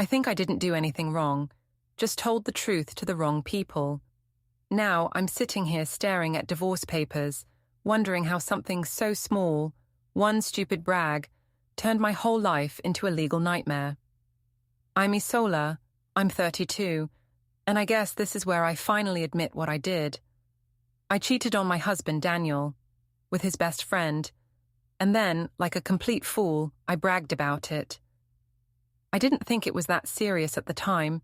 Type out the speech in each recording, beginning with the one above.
I think I didn't do anything wrong, just told the truth to the wrong people. Now I'm sitting here staring at divorce papers, wondering how something so small, one stupid brag, turned my whole life into a legal nightmare. I'm Isola, I'm 32, and I guess this is where I finally admit what I did. I cheated on my husband, Daniel, with his best friend, and then, like a complete fool, I bragged about it. I didn't think it was that serious at the time.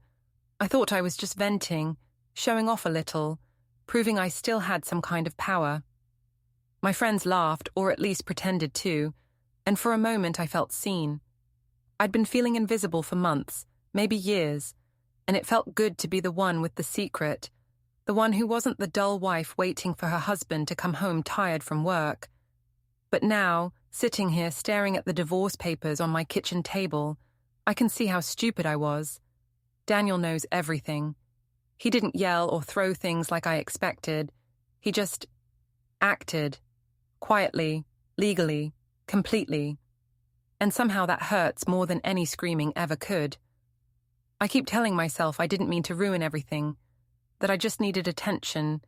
I thought I was just venting, showing off a little, proving I still had some kind of power. My friends laughed, or at least pretended to, and for a moment I felt seen. I'd been feeling invisible for months, maybe years, and it felt good to be the one with the secret, the one who wasn't the dull wife waiting for her husband to come home tired from work. But now, sitting here staring at the divorce papers on my kitchen table, I can see how stupid I was. Daniel knows everything. He didn't yell or throw things like I expected. He just acted. Quietly, legally, completely. And somehow that hurts more than any screaming ever could. I keep telling myself I didn't mean to ruin everything, that I just needed attention,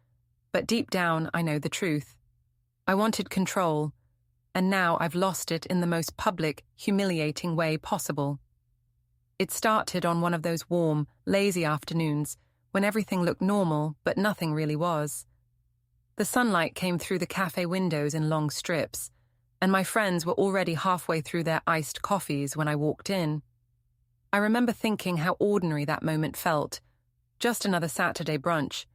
but deep down I know the truth. I wanted control, and now I've lost it in the most public, humiliating way possible. It started on one of those warm, lazy afternoons when everything looked normal but nothing really was. The sunlight came through the cafe windows in long strips, and my friends were already halfway through their iced coffees when I walked in. I remember thinking how ordinary that moment felt, just another Saturday brunch,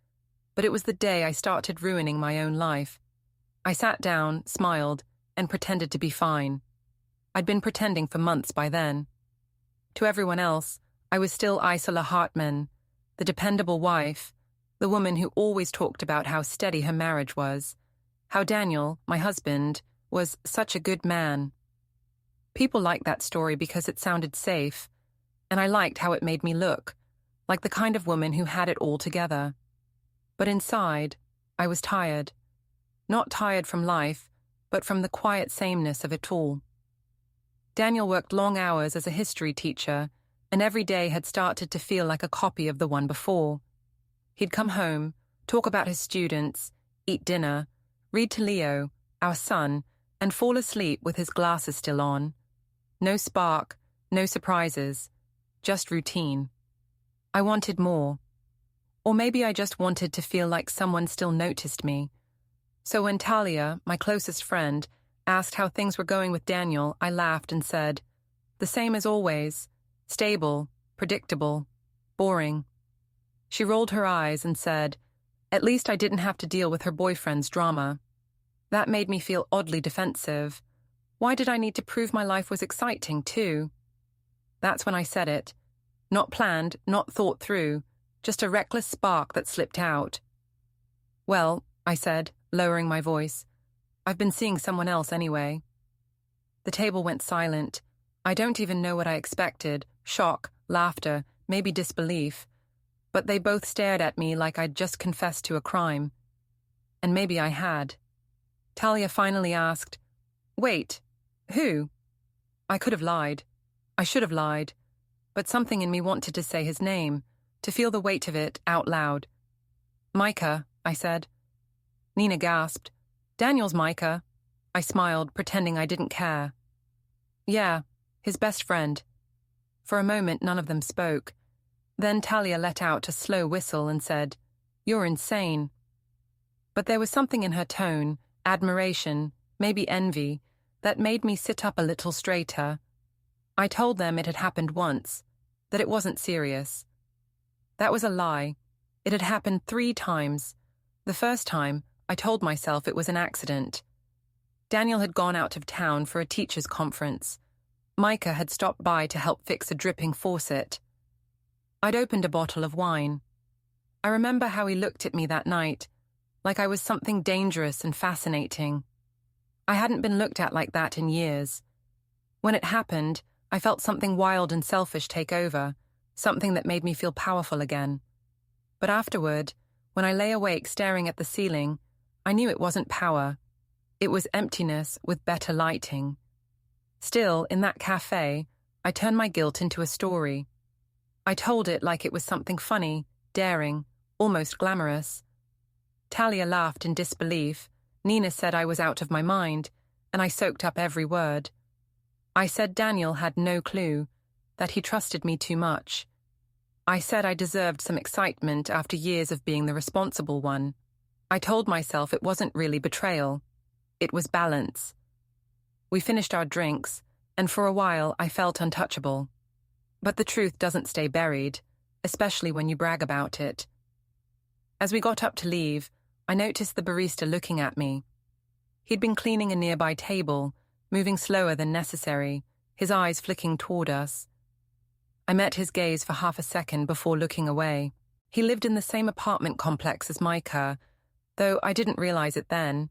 but it was the day I started ruining my own life. I sat down, smiled, and pretended to be fine. I'd been pretending for months by then. To everyone else, I was still Isola Hartman, the dependable wife, the woman who always talked about how steady her marriage was, how Daniel, my husband, was such a good man. People liked that story because it sounded safe, and I liked how it made me look, like the kind of woman who had it all together. But inside, I was tired. Not tired from life, but from the quiet sameness of it all. Daniel worked long hours as a history teacher, and every day had started to feel like a copy of the one before. He'd come home, talk about his students, eat dinner, read to Leo, our son, and fall asleep with his glasses still on. No spark, no surprises, just routine. I wanted more. Or maybe I just wanted to feel like someone still noticed me. So when Talia, my closest friend, asked how things were going with Daniel, I laughed and said, "The same as always. Stable, predictable, boring." She rolled her eyes and said, "At least I didn't have to deal with her boyfriend's drama." That made me feel oddly defensive. Why did I need to prove my life was exciting, too? That's when I said it. Not planned, not thought through, just a reckless spark that slipped out. "Well," I said, lowering my voice, "I've been seeing someone else anyway." The table went silent. I don't even know what I expected, shock, laughter, maybe disbelief. But they both stared at me like I'd just confessed to a crime. And maybe I had. Talia finally asked, "Wait, who?" I could have lied. I should have lied. But something in me wanted to say his name, to feel the weight of it out loud. "Micah," I said. Nina gasped. "Daniel's Micah." I smiled, pretending I didn't care. "Yeah, his best friend." For a moment, none of them spoke. Then Talia let out a slow whistle and said, "You're insane." But there was something in her tone, admiration, maybe envy, that made me sit up a little straighter. I told them it had happened once, that it wasn't serious. That was a lie. It had happened 3 times. The first time, I told myself it was an accident. Daniel had gone out of town for a teachers' conference. Micah had stopped by to help fix a dripping faucet. I'd opened a bottle of wine. I remember how he looked at me that night, like I was something dangerous and fascinating. I hadn't been looked at like that in years. When it happened, I felt something wild and selfish take over, something that made me feel powerful again. But afterward, when I lay awake staring at the ceiling, I knew it wasn't power. It was emptiness with better lighting. Still, in that cafe, I turned my guilt into a story. I told it like it was something funny, daring, almost glamorous. Talia laughed in disbelief. Nina said I was out of my mind, and I soaked up every word. I said Daniel had no clue, that he trusted me too much. I said I deserved some excitement after years of being the responsible one. I told myself it wasn't really betrayal. It was balance. We finished our drinks, and for a while I felt untouchable. But the truth doesn't stay buried, especially when you brag about it. As we got up to leave, I noticed the barista looking at me. He'd been cleaning a nearby table, moving slower than necessary, his eyes flicking toward us. I met his gaze for half a second before looking away. He lived in the same apartment complex as Micah, though I didn't realize it then.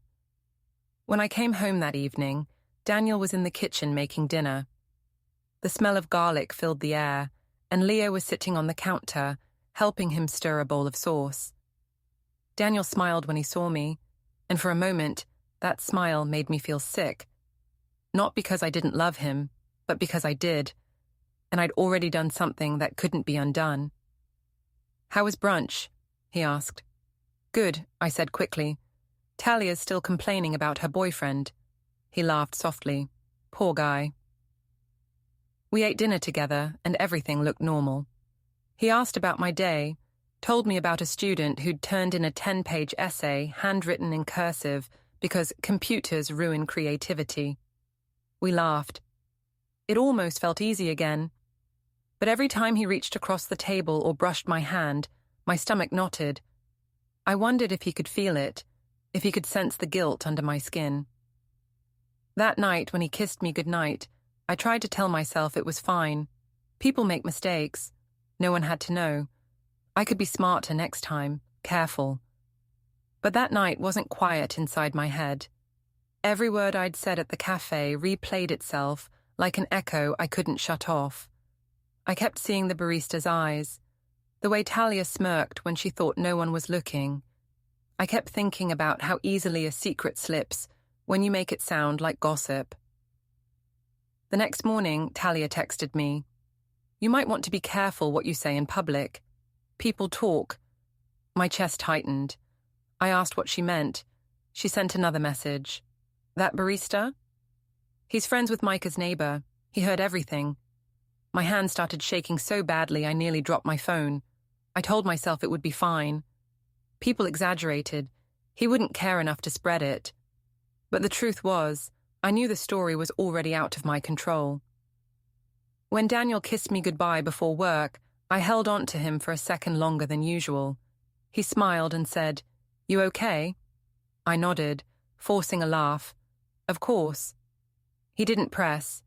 When I came home that evening, Daniel was in the kitchen making dinner. The smell of garlic filled the air, and Leo was sitting on the counter, helping him stir a bowl of sauce. Daniel smiled when he saw me, and for a moment, that smile made me feel sick. Not because I didn't love him, but because I did, and I'd already done something that couldn't be undone. "How was brunch?" he asked. "Good," I said quickly. "Talia's still complaining about her boyfriend." He laughed softly. "Poor guy." We ate dinner together, and everything looked normal. He asked about my day, told me about a student who'd turned in a 10-page essay handwritten in cursive because computers ruin creativity. We laughed. It almost felt easy again. But every time he reached across the table or brushed my hand, my stomach knotted. I wondered if he could feel it, if he could sense the guilt under my skin. That night, when he kissed me goodnight, I tried to tell myself it was fine. People make mistakes. No one had to know. I could be smarter next time, careful. But that night wasn't quiet inside my head. Every word I'd said at the cafe replayed itself like an echo I couldn't shut off. I kept seeing the barista's eyes, the way Talia smirked when she thought no one was looking. I kept thinking about how easily a secret slips when you make it sound like gossip. The next morning, Talia texted me, "You might want to be careful what you say in public. People talk." My chest tightened. I asked what she meant. She sent another message. "That barista? He's friends with Micah's neighbor. He heard everything." My hand started shaking so badly I nearly dropped my phone. I told myself it would be fine. People exaggerated. He wouldn't care enough to spread it. But the truth was, I knew the story was already out of my control. When Daniel kissed me goodbye before work, I held on to him for a second longer than usual. He smiled and said, "You okay?" I nodded, forcing a laugh. "Of course." He didn't press.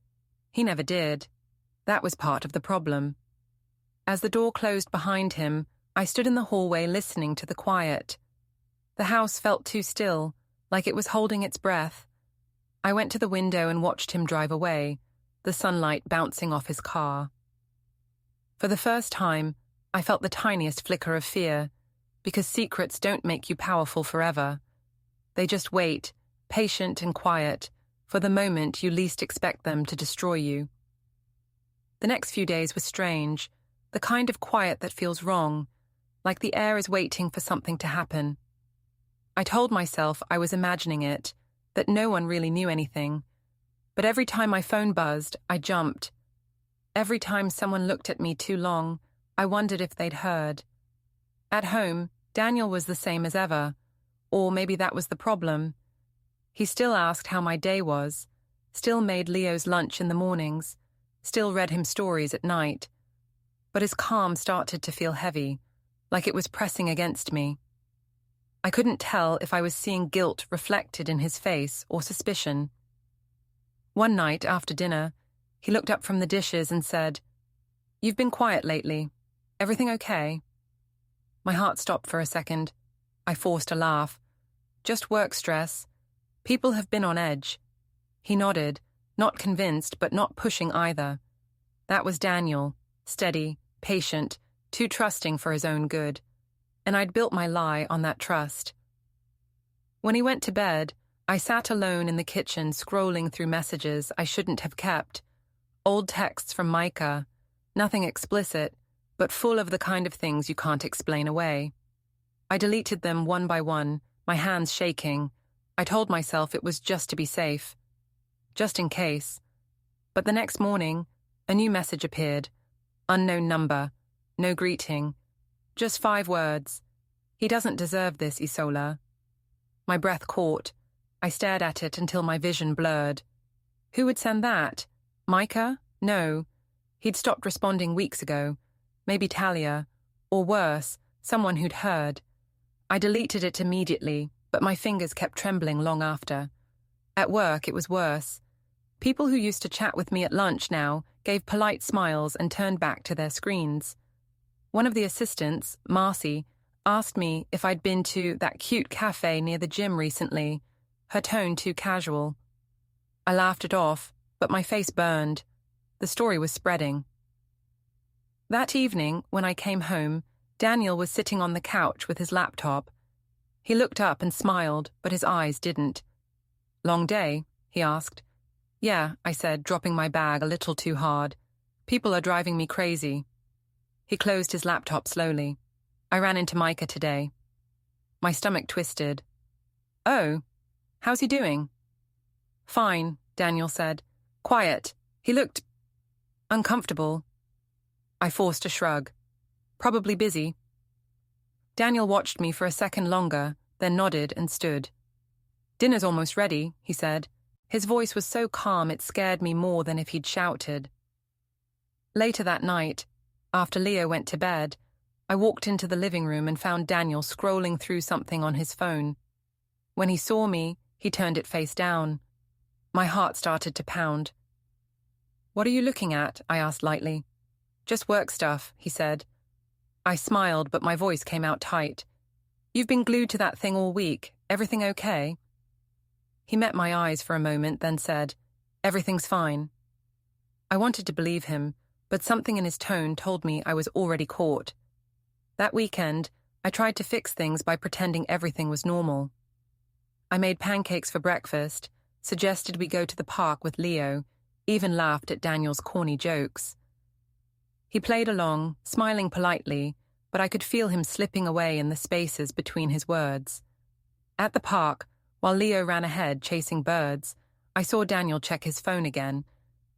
He never did. That was part of the problem. As the door closed behind him, I stood in the hallway listening to the quiet. The house felt too still, like it was holding its breath. I went to the window and watched him drive away, the sunlight bouncing off his car. For the first time, I felt the tiniest flicker of fear, because secrets don't make you powerful forever. They just wait, patient and quiet, for the moment you least expect them to destroy you. The next few days were strange, the kind of quiet that feels wrong, like the air is waiting for something to happen. I told myself I was imagining it, that no one really knew anything. But every time my phone buzzed, I jumped. Every time someone looked at me too long, I wondered if they'd heard. At home, Daniel was the same as ever, or maybe that was the problem. He still asked how my day was, still made Leo's lunch in the mornings, still read him stories at night. But his calm started to feel heavy, like it was pressing against me. I couldn't tell if I was seeing guilt reflected in his face or suspicion. One night, after dinner, he looked up from the dishes and said, "You've been quiet lately. Everything okay?" My heart stopped for a second. I forced a laugh. "Just work stress. People have been on edge." He nodded, not convinced but not pushing either. That was Daniel, steady, patient, too trusting for his own good. And I'd built my lie on that trust. When he went to bed, I sat alone in the kitchen scrolling through messages I shouldn't have kept. Old texts from Micah, nothing explicit, but full of the kind of things you can't explain away. I deleted them one by one, my hands shaking. I told myself it was just to be safe. Just in case. But the next morning, a new message appeared. Unknown number. No greeting. Just 5 words. He doesn't deserve this, Isola. My breath caught. I stared at it until my vision blurred. Who would send that? Micah? No. He'd stopped responding weeks ago. Maybe Talia. Or worse, someone who'd heard. I deleted it immediately, but my fingers kept trembling long after. At work, it was worse. People who used to chat with me at lunch now gave polite smiles and turned back to their screens. One of the assistants, Marcy, asked me if I'd been to that cute cafe near the gym recently, her tone too casual. I laughed it off, but my face burned. The story was spreading. That evening, when I came home, Daniel was sitting on the couch with his laptop. He looked up and smiled, but his eyes didn't. Long day? He asked. Yeah, I said, dropping my bag a little too hard. People are driving me crazy. He closed his laptop slowly. I ran into Micah today. My stomach twisted. Oh, how's he doing? Fine, Daniel said. Quiet. He looked uncomfortable. I forced a shrug. Probably busy. Daniel watched me for a second longer, then nodded and stood. Dinner's almost ready, he said. His voice was so calm it scared me more than if he'd shouted. Later that night, after Leo went to bed, I walked into the living room and found Daniel scrolling through something on his phone. When he saw me, he turned it face down. My heart started to pound. What are you looking at? I asked lightly. Just work stuff, he said. I smiled, but my voice came out tight. You've been glued to that thing all week. Everything okay? He met my eyes for a moment, then said, Everything's fine. I wanted to believe him, but something in his tone told me I was already caught. That weekend, I tried to fix things by pretending everything was normal. I made pancakes for breakfast, suggested we go to the park with Leo, even laughed at Daniel's corny jokes. He played along, smiling politely, but I could feel him slipping away in the spaces between his words. At the park, while Leo ran ahead chasing birds, I saw Daniel check his phone again.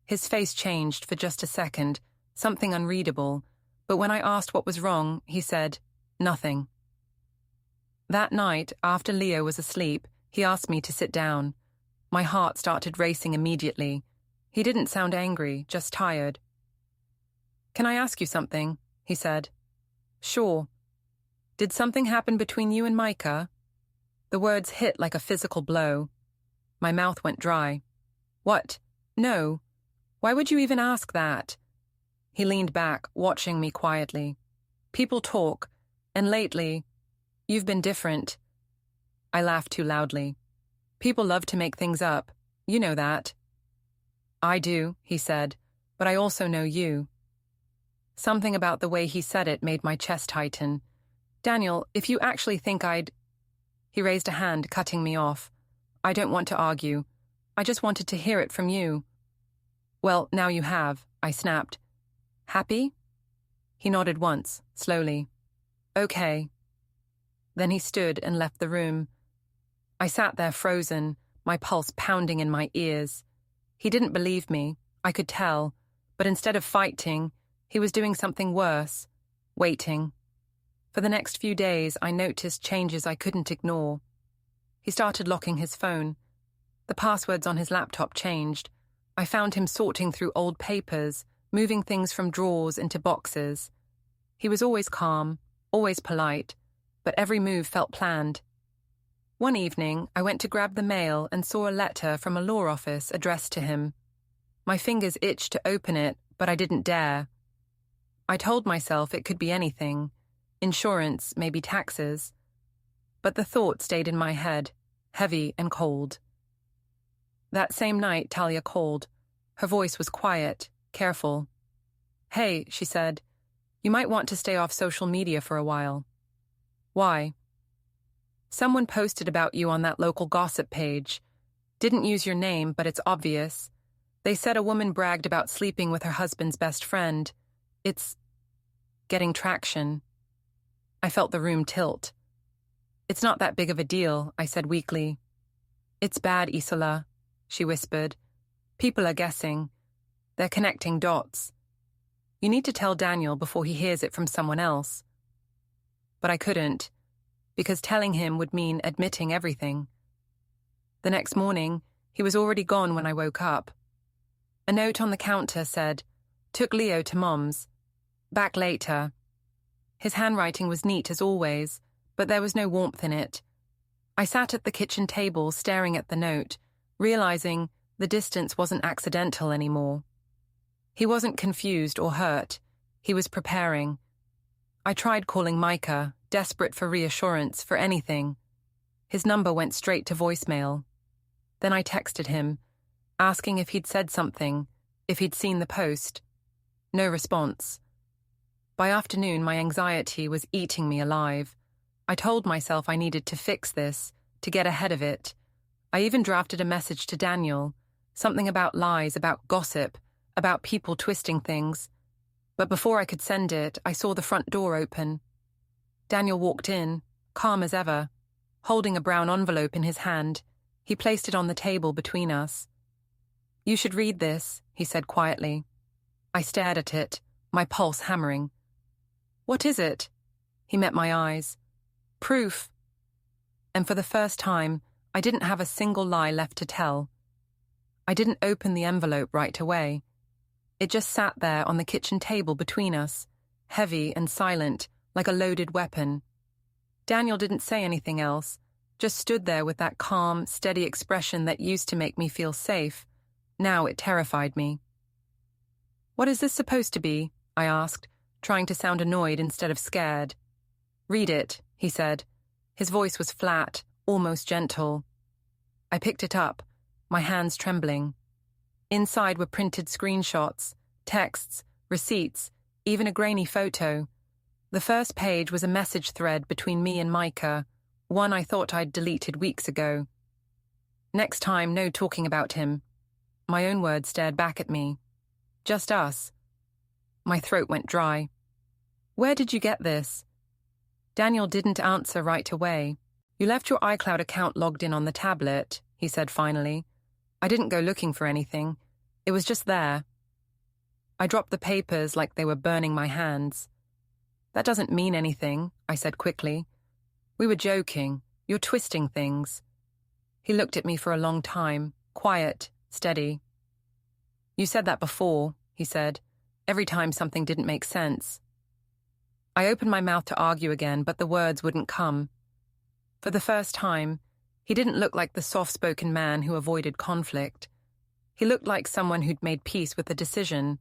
His face changed for just a second, something unreadable, but when I asked what was wrong, he said, Nothing. That night, after Leo was asleep, he asked me to sit down. My heart started racing immediately. He didn't sound angry, just tired. Can I ask you something? He said. Sure. Did something happen between you and Micah? The words hit like a physical blow. My mouth went dry. What? No. Why would you even ask that? He leaned back, watching me quietly. People talk, and lately, you've been different. I laughed too loudly. People love to make things up. You know that. I do, he said, but I also know you. Something about the way he said it made my chest tighten. Daniel, if you actually think I'd... He raised a hand, cutting me off. I don't want to argue. I just wanted to hear it from you. Well, now you have, I snapped. Happy? He nodded once, slowly. Okay. Then he stood and left the room. I sat there frozen, my pulse pounding in my ears. He didn't believe me, I could tell, but instead of fighting, he was doing something worse, waiting. For the next few days, I noticed changes I couldn't ignore. He started locking his phone. The passwords on his laptop changed. I found him sorting through old papers, moving things from drawers into boxes. He was always calm, always polite, but every move felt planned. One evening, I went to grab the mail and saw a letter from a law office addressed to him. My fingers itched to open it, but I didn't dare. I told myself it could be anything. Insurance, maybe taxes. But the thought stayed in my head, heavy and cold. That same night, Talia called. Her voice was quiet, careful. Hey, she said, you might want to stay off social media for a while. Why? Someone posted about you on that local gossip page. Didn't use your name, but it's obvious. They said a woman bragged about sleeping with her husband's best friend. It's... getting traction. I felt the room tilt. "It's not that big of a deal," I said weakly. "It's bad, Isola," she whispered. "People are guessing. They're connecting dots. You need to tell Daniel before he hears it from someone else." But I couldn't, because telling him would mean admitting everything. The next morning, he was already gone when I woke up. A note on the counter said, "Took Leo to Mom's. Back later." His handwriting was neat as always, but there was no warmth in it. I sat at the kitchen table staring at the note, realizing the distance wasn't accidental anymore. He wasn't confused or hurt. He was preparing. I tried calling Micah, desperate for reassurance, for anything. His number went straight to voicemail. Then I texted him, asking if he'd said something, if he'd seen the post. No response. By afternoon, my anxiety was eating me alive. I told myself I needed to fix this, to get ahead of it. I even drafted a message to Daniel, something about lies, about gossip, about people twisting things. But before I could send it, I saw the front door open. Daniel walked in, calm as ever, holding a brown envelope in his hand. He placed it on the table between us. "You should read this," he said quietly. I stared at it, my pulse hammering. "What is it?" He met my eyes. "Proof." And for the first time, I didn't have a single lie left to tell. I didn't open the envelope right away. It just sat there on the kitchen table between us, heavy and silent, like a loaded weapon. Daniel didn't say anything else, just stood there with that calm, steady expression that used to make me feel safe. Now it terrified me. "What is this supposed to be?" I asked, trying to sound annoyed instead of scared. "Read it," he said. His voice was flat, almost gentle. I picked it up, my hands trembling. Inside were printed screenshots, texts, receipts, even a grainy photo. The first page was a message thread between me and Micah, one I thought I'd deleted weeks ago. Next time, no talking about him. My own words stared back at me. Just us. My throat went dry. "Where did you get this?" Daniel didn't answer right away. "You left your iCloud account logged in on the tablet," he said finally. "I didn't go looking for anything. It was just there." I dropped the papers like they were burning my hands. "That doesn't mean anything," I said quickly. "We were joking. You're twisting things." He looked at me for a long time, quiet, steady. "You said that before," he said, every time something didn't make sense. I opened my mouth to argue again, but the words wouldn't come. For the first time, he didn't look like the soft-spoken man who avoided conflict. He looked like someone who'd made peace with a decision.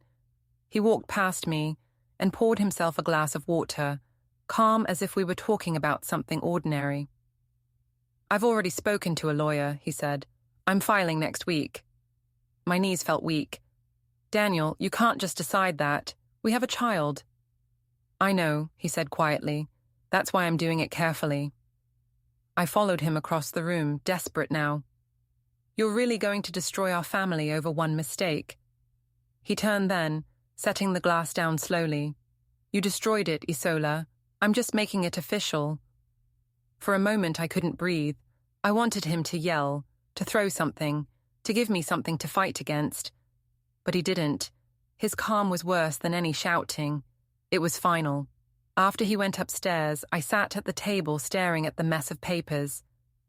He walked past me and poured himself a glass of water, calm as if we were talking about something ordinary. "I've already spoken to a lawyer," he said. "I'm filing next week." My knees felt weak. "Daniel, you can't just decide that. We have a child." "I know," he said quietly. "That's why I'm doing it carefully." I followed him across the room, desperate now. "You're really going to destroy our family over one mistake?" He turned then, setting the glass down slowly. "You destroyed it, Isola. I'm just making it official." For a moment I couldn't breathe. I wanted him to yell, to throw something, to give me something to fight against. But he didn't. His calm was worse than any shouting. It was final. After he went upstairs, I sat at the table staring at the mess of papers.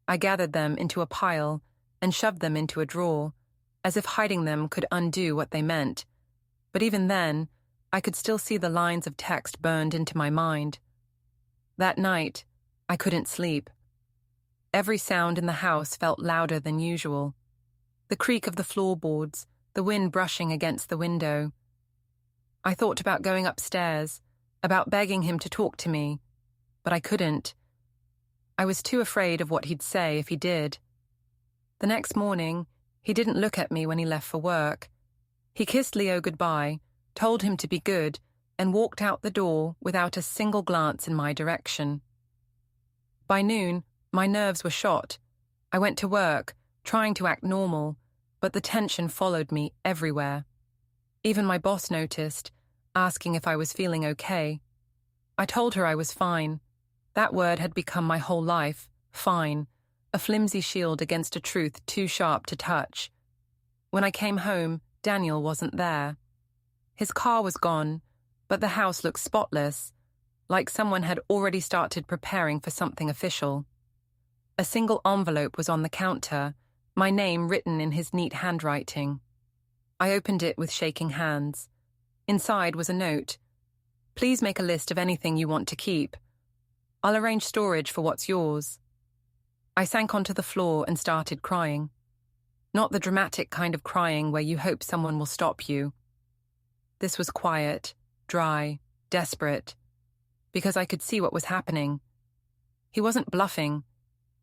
I gathered them into a pile and shoved them into a drawer, as if hiding them could undo what they meant. But even then, I could still see the lines of text burned into my mind. That night, I couldn't sleep. Every sound in the house felt louder than usual. The creak of the floorboards, the wind brushing against the window. I thought about going upstairs, about begging him to talk to me, but I couldn't. I was too afraid of what he'd say if he did. The next morning, he didn't look at me when he left for work. He kissed Leo goodbye, told him to be good, and walked out the door without a single glance in my direction. By noon, my nerves were shot. I went to work, trying to act normal, but the tension followed me everywhere. Even my boss noticed, asking if I was feeling okay. I told her I was fine. That word had become my whole life, fine, a flimsy shield against a truth too sharp to touch. When I came home, Daniel wasn't there. His car was gone, but the house looked spotless, like someone had already started preparing for something official. A single envelope was on the counter, my name written in his neat handwriting. I opened it with shaking hands. Inside was a note. Please make a list of anything you want to keep. I'll arrange storage for what's yours. I sank onto the floor and started crying. Not the dramatic kind of crying where you hope someone will stop you. This was quiet, dry, desperate, because I could see what was happening. He wasn't bluffing.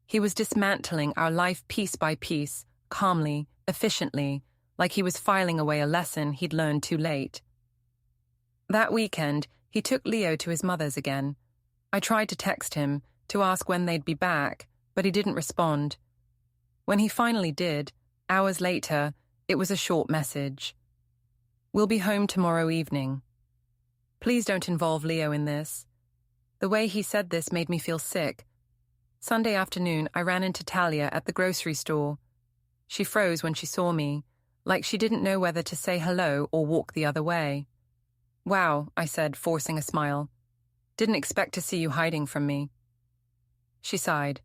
He was dismantling our life piece by piece, calmly, efficiently, like he was filing away a lesson he'd learned too late. That weekend, he took Leo to his mother's again. I tried to text him, to ask when they'd be back, but he didn't respond. When he finally did, hours later, it was a short message. We'll be home tomorrow evening. Please don't involve Leo in this. The way he said this made me feel sick. Sunday afternoon, I ran into Talia at the grocery store. She froze when she saw me, like she didn't know whether to say hello or walk the other way. Wow, I said, forcing a smile. Didn't expect to see you hiding from me. She sighed.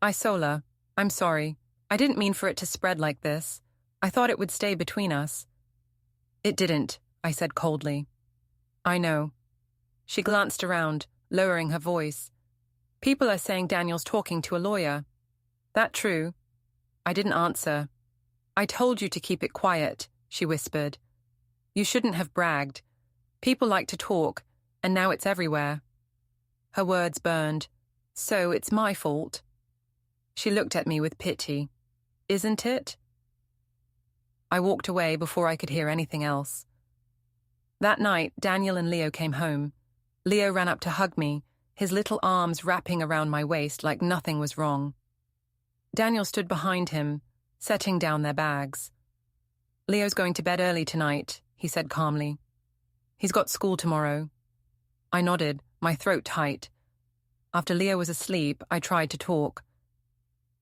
Isola, I'm sorry. I didn't mean for it to spread like this. I thought it would stay between us. It didn't, I said coldly. I know. She glanced around, lowering her voice. People are saying Daniel's talking to a lawyer. That true? I didn't answer. I told you to keep it quiet, she whispered. You shouldn't have bragged. People like to talk, and now it's everywhere. Her words burned. So it's my fault. She looked at me with pity. Isn't it? I walked away before I could hear anything else. That night, Daniel and Leo came home. Leo ran up to hug me, his little arms wrapping around my waist like nothing was wrong. Daniel stood behind him, setting down their bags. Leo's going to bed early tonight, he said calmly. He's got school tomorrow. I nodded, my throat tight. After Leo was asleep, I tried to talk.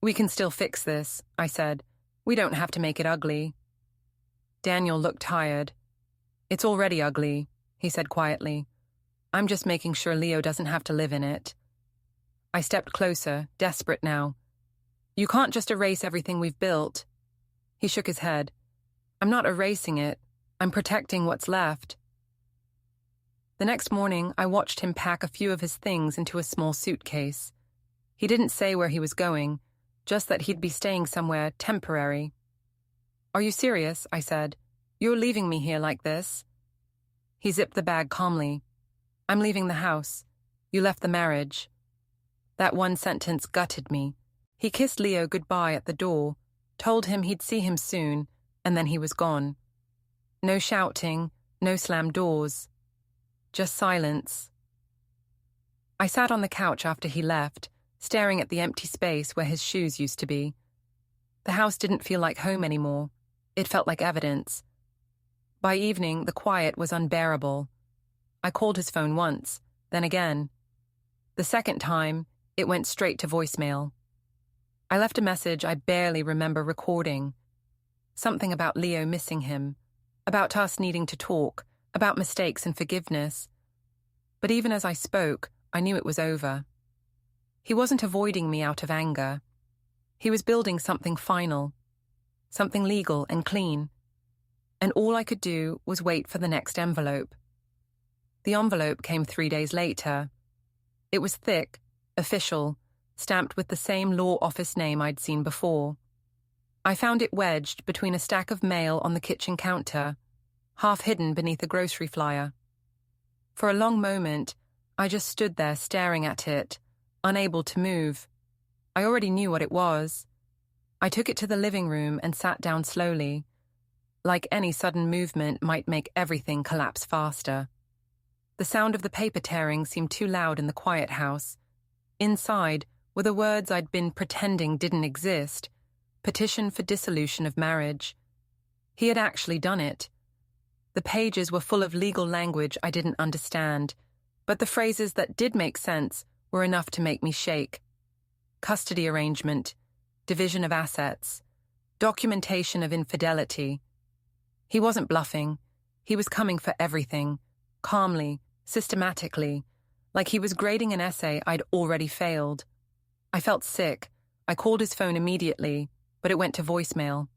We can still fix this, I said. We don't have to make it ugly. Daniel looked tired. It's already ugly, he said quietly. I'm just making sure Leo doesn't have to live in it. I stepped closer, desperate now. You can't just erase everything we've built. He shook his head. I'm not erasing it. I'm protecting what's left. The next morning, I watched him pack a few of his things into a small suitcase. He didn't say where he was going, just that he'd be staying somewhere temporary. Are you serious? I said. You're leaving me here like this? He zipped the bag calmly. I'm leaving the house. You left the marriage. That one sentence gutted me. He kissed Leo goodbye at the door, told him he'd see him soon, and then he was gone. No shouting, no slammed doors. Just silence. I sat on the couch after he left, staring at the empty space where his shoes used to be. The house didn't feel like home anymore. It felt like evidence. By evening, the quiet was unbearable. I called his phone once, then again. The second time, it went straight to voicemail. I left a message I barely remember recording. Something about Leo missing him, about us needing to talk, about mistakes and forgiveness. But even as I spoke, I knew it was over. He wasn't avoiding me out of anger. He was building something final, something legal and clean. And all I could do was wait for the next envelope. The envelope came 3 days later. It was thick, official, stamped with the same law office name I'd seen before. I found it wedged between a stack of mail on the kitchen counter, half hidden beneath a grocery flyer. For a long moment, I just stood there staring at it, unable to move. I already knew what it was. I took it to the living room and sat down slowly. Like any sudden movement might make everything collapse faster. The sound of the paper tearing seemed too loud in the quiet house. Inside were the words I'd been pretending didn't exist. Petition for dissolution of marriage. He had actually done it. The pages were full of legal language I didn't understand. But the phrases that did make sense were enough to make me shake. Custody arrangement, division of assets, documentation of infidelity. He wasn't bluffing. He was coming for everything, calmly, systematically, like he was grading an essay I'd already failed. I felt sick. I called his phone immediately, but it went to voicemail.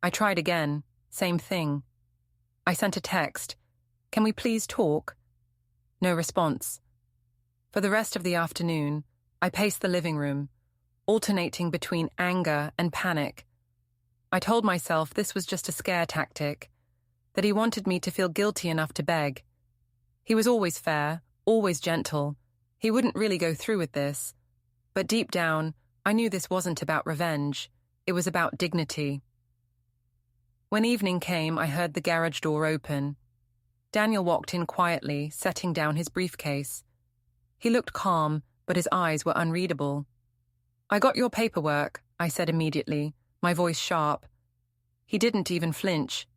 I tried again, same thing. I sent a text. Can we please talk? No response. For the rest of the afternoon, I paced the living room, alternating between anger and panic. I told myself this was just a scare tactic, that he wanted me to feel guilty enough to beg. He was always fair, always gentle. He wouldn't really go through with this. But deep down, I knew this wasn't about revenge. It was about dignity. When evening came, I heard the garage door open. Daniel walked in quietly, setting down his briefcase. He looked calm, but his eyes were unreadable. I got your paperwork, I said immediately, my voice sharp. He didn't even flinch.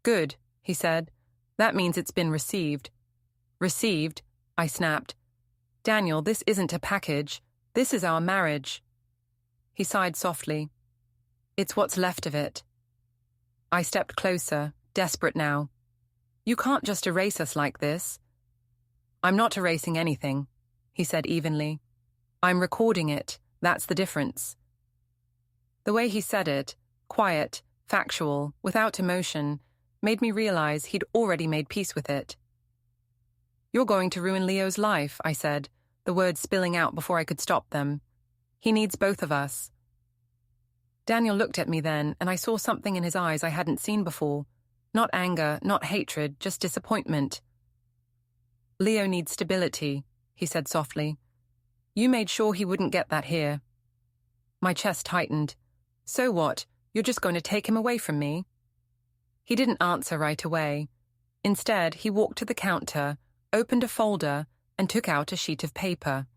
Good, he said. That means it's been received. Received? I snapped. Daniel, this isn't a package. This is our marriage. He sighed softly. It's what's left of it. I stepped closer, desperate now. You can't just erase us like this. I'm not erasing anything, he said evenly. I'm recording it. That's the difference. The way he said it, quiet, factual, without emotion, made me realize he'd already made peace with it. You're going to ruin Leo's life, I said, the words spilling out before I could stop them. He needs both of us. Daniel looked at me then, and I saw something in his eyes I hadn't seen before. Not anger, not hatred, just disappointment. Leo needs stability, he said softly. You made sure he wouldn't get that here. My chest tightened. So what? You're just going to take him away from me? He didn't answer right away. Instead, he walked to the counter, opened a folder, and took out a sheet of paper.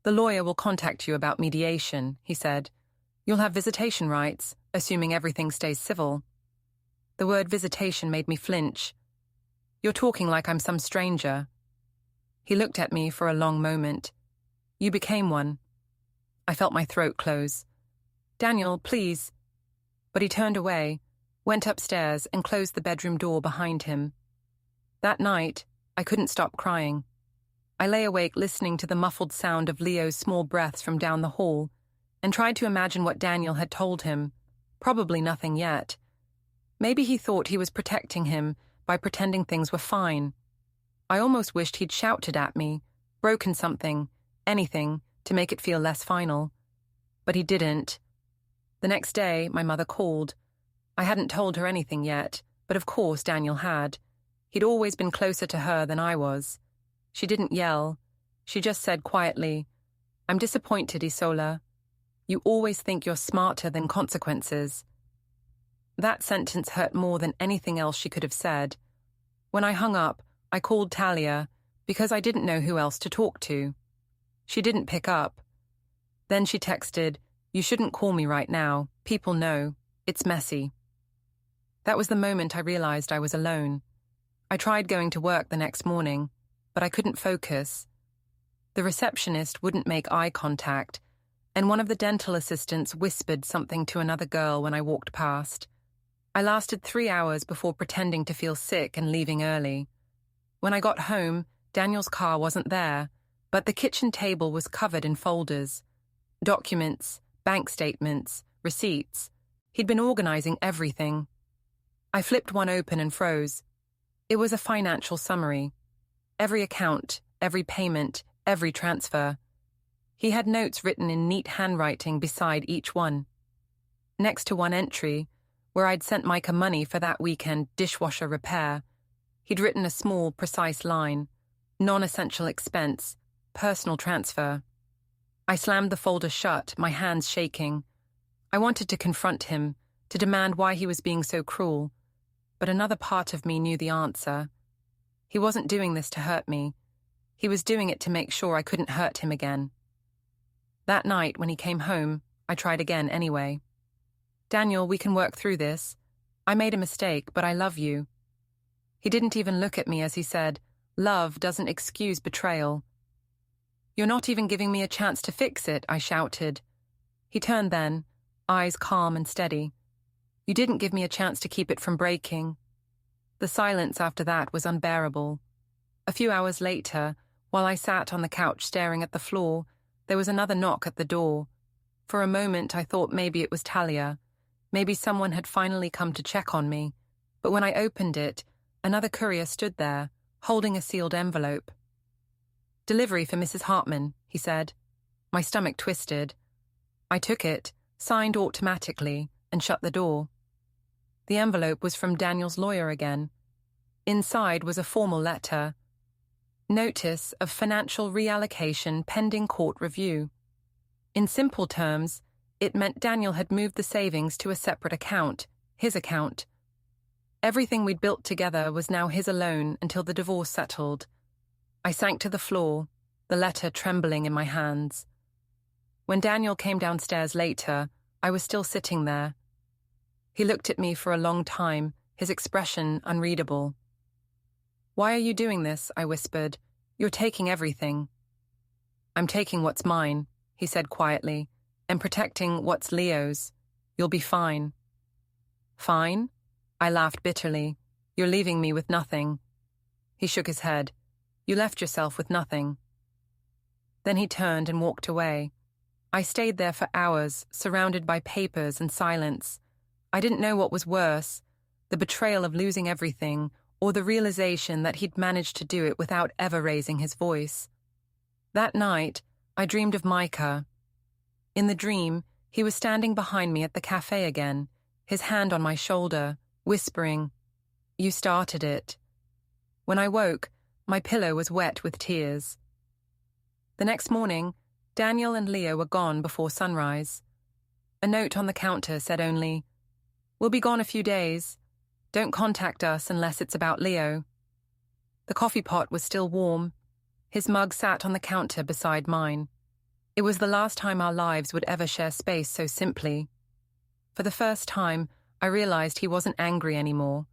The lawyer will contact you about mediation, he said. You'll have visitation rights, assuming everything stays civil. The word visitation made me flinch. You're talking like I'm some stranger. He looked at me for a long moment. You became one. I felt my throat close. Daniel, please. But he turned away, went upstairs, and closed the bedroom door behind him. That night, I couldn't stop crying. I lay awake listening to the muffled sound of Leo's small breaths from down the hall, and tried to imagine what Daniel had told him. Probably nothing yet. Maybe he thought he was protecting him by pretending things were fine. I almost wished he'd shouted at me, broken something, anything, to make it feel less final. But he didn't. The next day, my mother called. I hadn't told her anything yet, but of course Daniel had. He'd always been closer to her than I was. She didn't yell. She just said quietly, I'm disappointed, Isola. You always think you're smarter than consequences. That sentence hurt more than anything else she could have said. When I hung up, I called Talia because I didn't know who else to talk to. She didn't pick up. Then she texted, You shouldn't call me right now. People know. It's messy. That was the moment I realized I was alone. I tried going to work the next morning, but I couldn't focus. The receptionist wouldn't make eye contact, and one of the dental assistants whispered something to another girl when I walked past. I lasted 3 hours before pretending to feel sick and leaving early. When I got home, Daniel's car wasn't there, but the kitchen table was covered in folders. Documents, bank statements, receipts. He'd been organizing everything. I flipped one open and froze. It was a financial summary. Every account, every payment, every transfer. He had notes written in neat handwriting beside each one. Next to one entry, where I'd sent Micah money for that weekend dishwasher repair, he'd written a small, precise line, non-essential expense, personal transfer. I slammed the folder shut, my hands shaking. I wanted to confront him, to demand why he was being so cruel, but another part of me knew the answer. He wasn't doing this to hurt me. He was doing it to make sure I couldn't hurt him again. That night, when he came home, I tried again anyway. Daniel, we can work through this. I made a mistake, but I love you. He didn't even look at me as he said, Love doesn't excuse betrayal. You're not even giving me a chance to fix it, I shouted. He turned then, eyes calm and steady. You didn't give me a chance to keep it from breaking. The silence after that was unbearable. A few hours later, while I sat on the couch staring at the floor, there was another knock at the door. For a moment I thought maybe it was Talia. Maybe someone had finally come to check on me. But when I opened it, another courier stood there, holding a sealed envelope. Delivery for Mrs. Hartman, he said. My stomach twisted. I took it, signed automatically, and shut the door. The envelope was from Daniel's lawyer again. Inside was a formal letter. Notice of financial reallocation pending court review. In simple terms, it meant Daniel had moved the savings to a separate account, his account. Everything we'd built together was now his alone until the divorce settled. I sank to the floor, the letter trembling in my hands. When Daniel came downstairs later, I was still sitting there. He looked at me for a long time, his expression unreadable. Why are you doing this? I whispered. You're taking everything. I'm taking what's mine, he said quietly, and protecting what's Leo's. You'll be fine. Fine? I laughed bitterly. You're leaving me with nothing. He shook his head. You left yourself with nothing. Then he turned and walked away. I stayed there for hours, surrounded by papers and silence. I didn't know what was worse, the betrayal of losing everything, or the realization that he'd managed to do it without ever raising his voice. That night, I dreamed of Micah. In the dream, he was standing behind me at the cafe again, his hand on my shoulder, whispering, You started it. When I woke, my pillow was wet with tears. The next morning, Daniel and Leo were gone before sunrise. A note on the counter said only, We'll be gone a few days. Don't contact us unless it's about Leo. The coffee pot was still warm. His mug sat on the counter beside mine. It was the last time our lives would ever share space so simply. For the first time, I realized he wasn't angry anymore.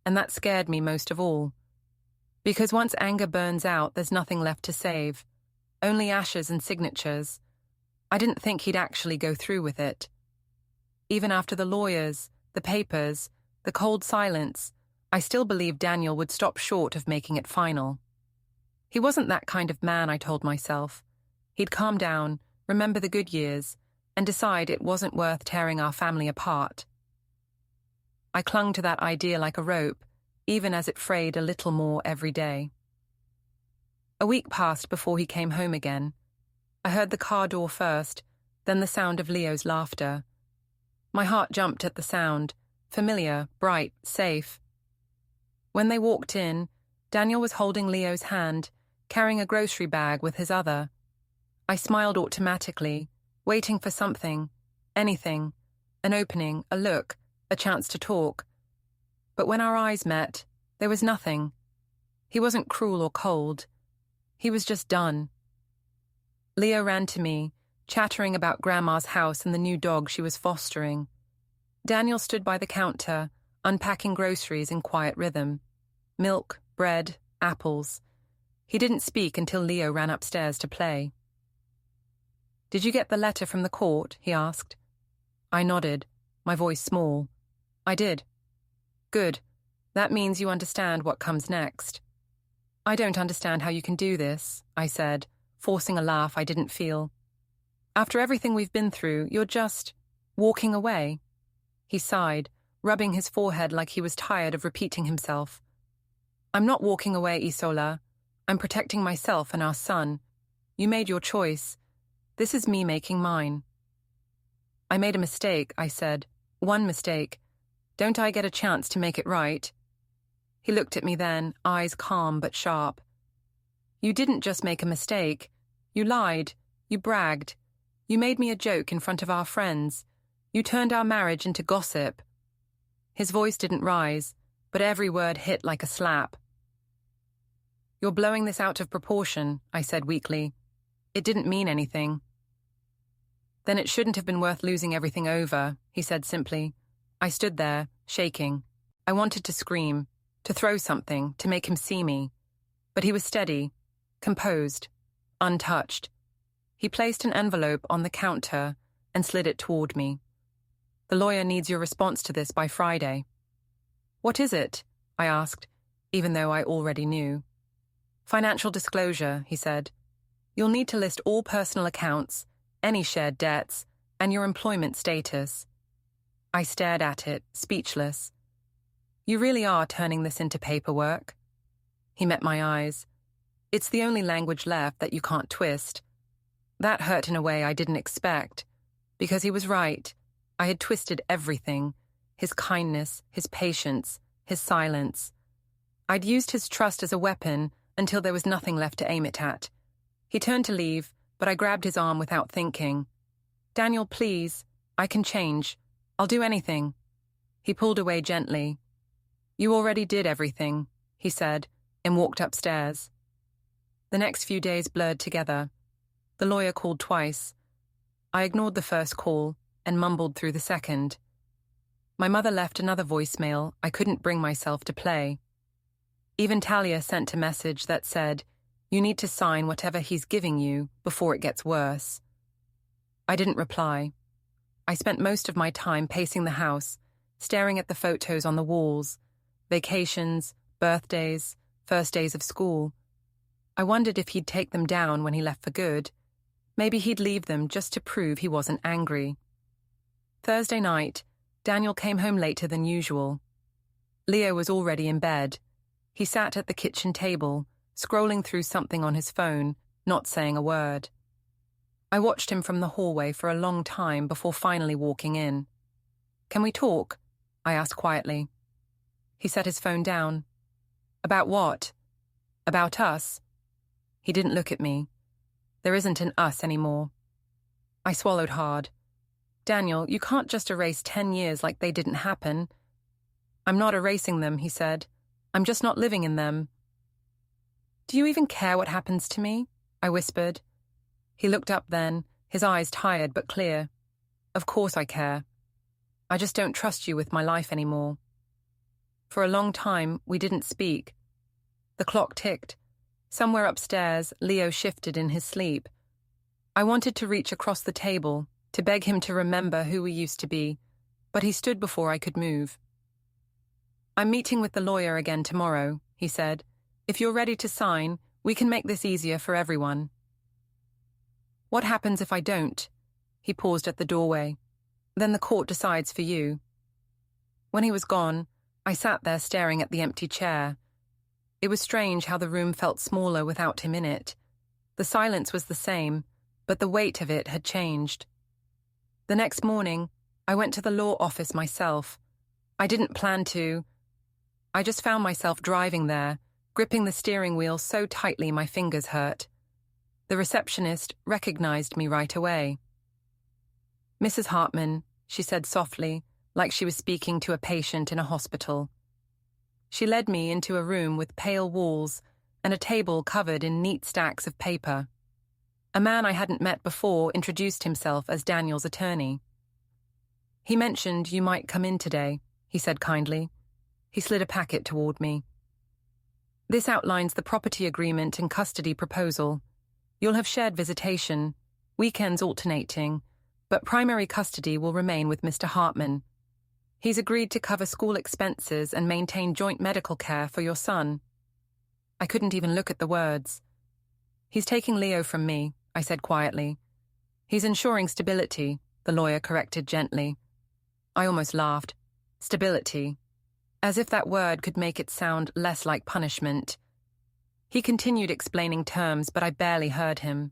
And that scared me most of all. Because once anger burns out, there's nothing left to save. Only ashes and signatures. I didn't think he'd actually go through with it. Even after the lawyers, the papers, the cold silence, I still believed Daniel would stop short of making it final. He wasn't that kind of man, I told myself. He'd calm down, remember the good years, and decide it wasn't worth tearing our family apart. I clung to that idea like a rope, even as it frayed a little more every day. A week passed before he came home again. I heard the car door first, then the sound of Leo's laughter. My heart jumped at the sound, familiar, bright, safe. When they walked in, Daniel was holding Leo's hand, carrying a grocery bag with his other. I smiled automatically, waiting for something, anything, an opening, a look, a chance to talk. But when our eyes met, there was nothing. He wasn't cruel or cold. He was just done. Leo ran to me, chattering about Grandma's house and the new dog she was fostering. Daniel stood by the counter, unpacking groceries in quiet rhythm. Milk, bread, apples. He didn't speak until Leo ran upstairs to play. Did you get the letter from the court? He asked. I nodded, my voice small. I did. Good. That means you understand what comes next. I don't understand how you can do this, I said, forcing a laugh I didn't feel. After everything we've been through, you're just walking away. He sighed, rubbing his forehead like he was tired of repeating himself. I'm not walking away, Isola. I'm protecting myself and our son. You made your choice. This is me making mine. I made a mistake, I said. One mistake. Don't I get a chance to make it right? He looked at me then, eyes calm but sharp. You didn't just make a mistake. You lied. You bragged. You made me a joke in front of our friends. You turned our marriage into gossip. His voice didn't rise, but every word hit like a slap. You're blowing this out of proportion, I said weakly. It didn't mean anything. Then it shouldn't have been worth losing everything over, he said simply. I stood there, shaking. I wanted to scream, to throw something, to make him see me. But he was steady, composed, untouched. He placed an envelope on the counter and slid it toward me. The lawyer needs your response to this by Friday. What is it? I asked, even though I already knew. Financial disclosure, he said. You'll need to list all personal accounts, any shared debts, and your employment status. I stared at it, speechless. You really are turning this into paperwork? He met my eyes. It's the only language left that you can't twist. That hurt in a way I didn't expect, because he was right. I had twisted everything, his kindness, his patience, his silence. I'd used his trust as a weapon until there was nothing left to aim it at. He turned to leave, but I grabbed his arm without thinking. Daniel, please, I can change. I'll do anything. He pulled away gently. You already did everything, he said, and walked upstairs. The next few days blurred together. The lawyer called twice. I ignored the first call and mumbled through the second. My mother left another voicemail I couldn't bring myself to play. Even Talia sent a message that said, you need to sign whatever he's giving you before it gets worse. I didn't reply. I spent most of my time pacing the house, staring at the photos on the walls, vacations, birthdays, first days of school. I wondered if he'd take them down when he left for good. Maybe he'd leave them just to prove he wasn't angry. Thursday night, Daniel came home later than usual. Leo was already in bed. He sat at the kitchen table, scrolling through something on his phone, not saying a word. I watched him from the hallway for a long time before finally walking in. Can we talk? I asked quietly. He set his phone down. About what? About us. He didn't look at me. There isn't an us anymore. I swallowed hard. Daniel, you can't just erase 10 years like they didn't happen. I'm not erasing them, he said. I'm just not living in them. Do you even care what happens to me? I whispered. He looked up then, his eyes tired but clear. Of course I care. I just don't trust you with my life anymore. For a long time, we didn't speak. The clock ticked. Somewhere upstairs, Leo shifted in his sleep. I wanted to reach across the table, to beg him to remember who we used to be, but he stood before I could move. I'm meeting with the lawyer again tomorrow, he said. If you're ready to sign, we can make this easier for everyone. What happens if I don't? He paused at the doorway. Then the court decides for you. When he was gone, I sat there staring at the empty chair. It was strange how the room felt smaller without him in it. The silence was the same, but the weight of it had changed. The next morning, I went to the law office myself. I didn't plan to. I just found myself driving there, gripping the steering wheel so tightly my fingers hurt. The receptionist recognized me right away. Mrs. Hartman, she said softly, like she was speaking to a patient in a hospital. She led me into a room with pale walls and a table covered in neat stacks of paper. A man I hadn't met before introduced himself as Daniel's attorney. He mentioned you might come in today, he said kindly. He slid a packet toward me. This outlines the property agreement and custody proposal. You'll have shared visitation, weekends alternating, but primary custody will remain with Mr. Hartman. He's agreed to cover school expenses and maintain joint medical care for your son. I couldn't even look at the words. He's taking Leo from me, I said quietly. He's ensuring stability, the lawyer corrected gently. I almost laughed. Stability. As if that word could make it sound less like punishment. He continued explaining terms, but I barely heard him.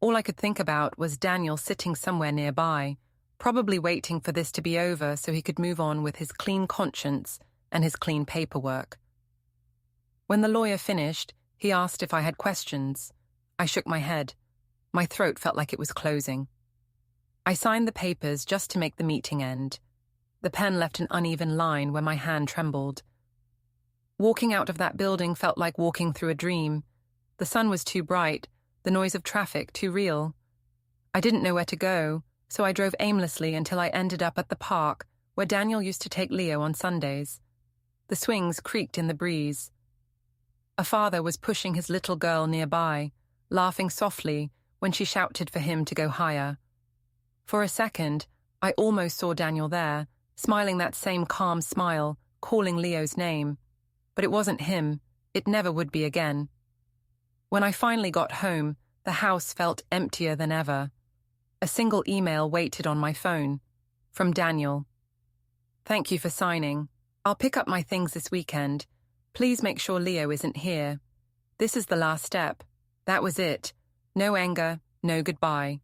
All I could think about was Daniel sitting somewhere nearby, probably waiting for this to be over so he could move on with his clean conscience and his clean paperwork. When the lawyer finished, he asked if I had questions. I shook my head. My throat felt like it was closing. I signed the papers just to make the meeting end. The pen left an uneven line where my hand trembled. Walking out of that building felt like walking through a dream. The sun was too bright, the noise of traffic too real. I didn't know where to go, so I drove aimlessly until I ended up at the park where Daniel used to take Leo on Sundays. The swings creaked in the breeze. A father was pushing his little girl nearby, laughing softly when she shouted for him to go higher. For a second, I almost saw Daniel there, smiling that same calm smile, calling Leo's name. But it wasn't him. It never would be again. When I finally got home, the house felt emptier than ever. A single email waited on my phone. From Daniel. "Thank you for signing. I'll pick up my things this weekend. Please make sure Leo isn't here. This is the last step." That was it. No anger, no goodbye.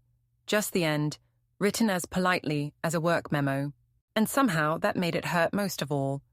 Just the end, written as politely as a work memo. And somehow that made it hurt most of all.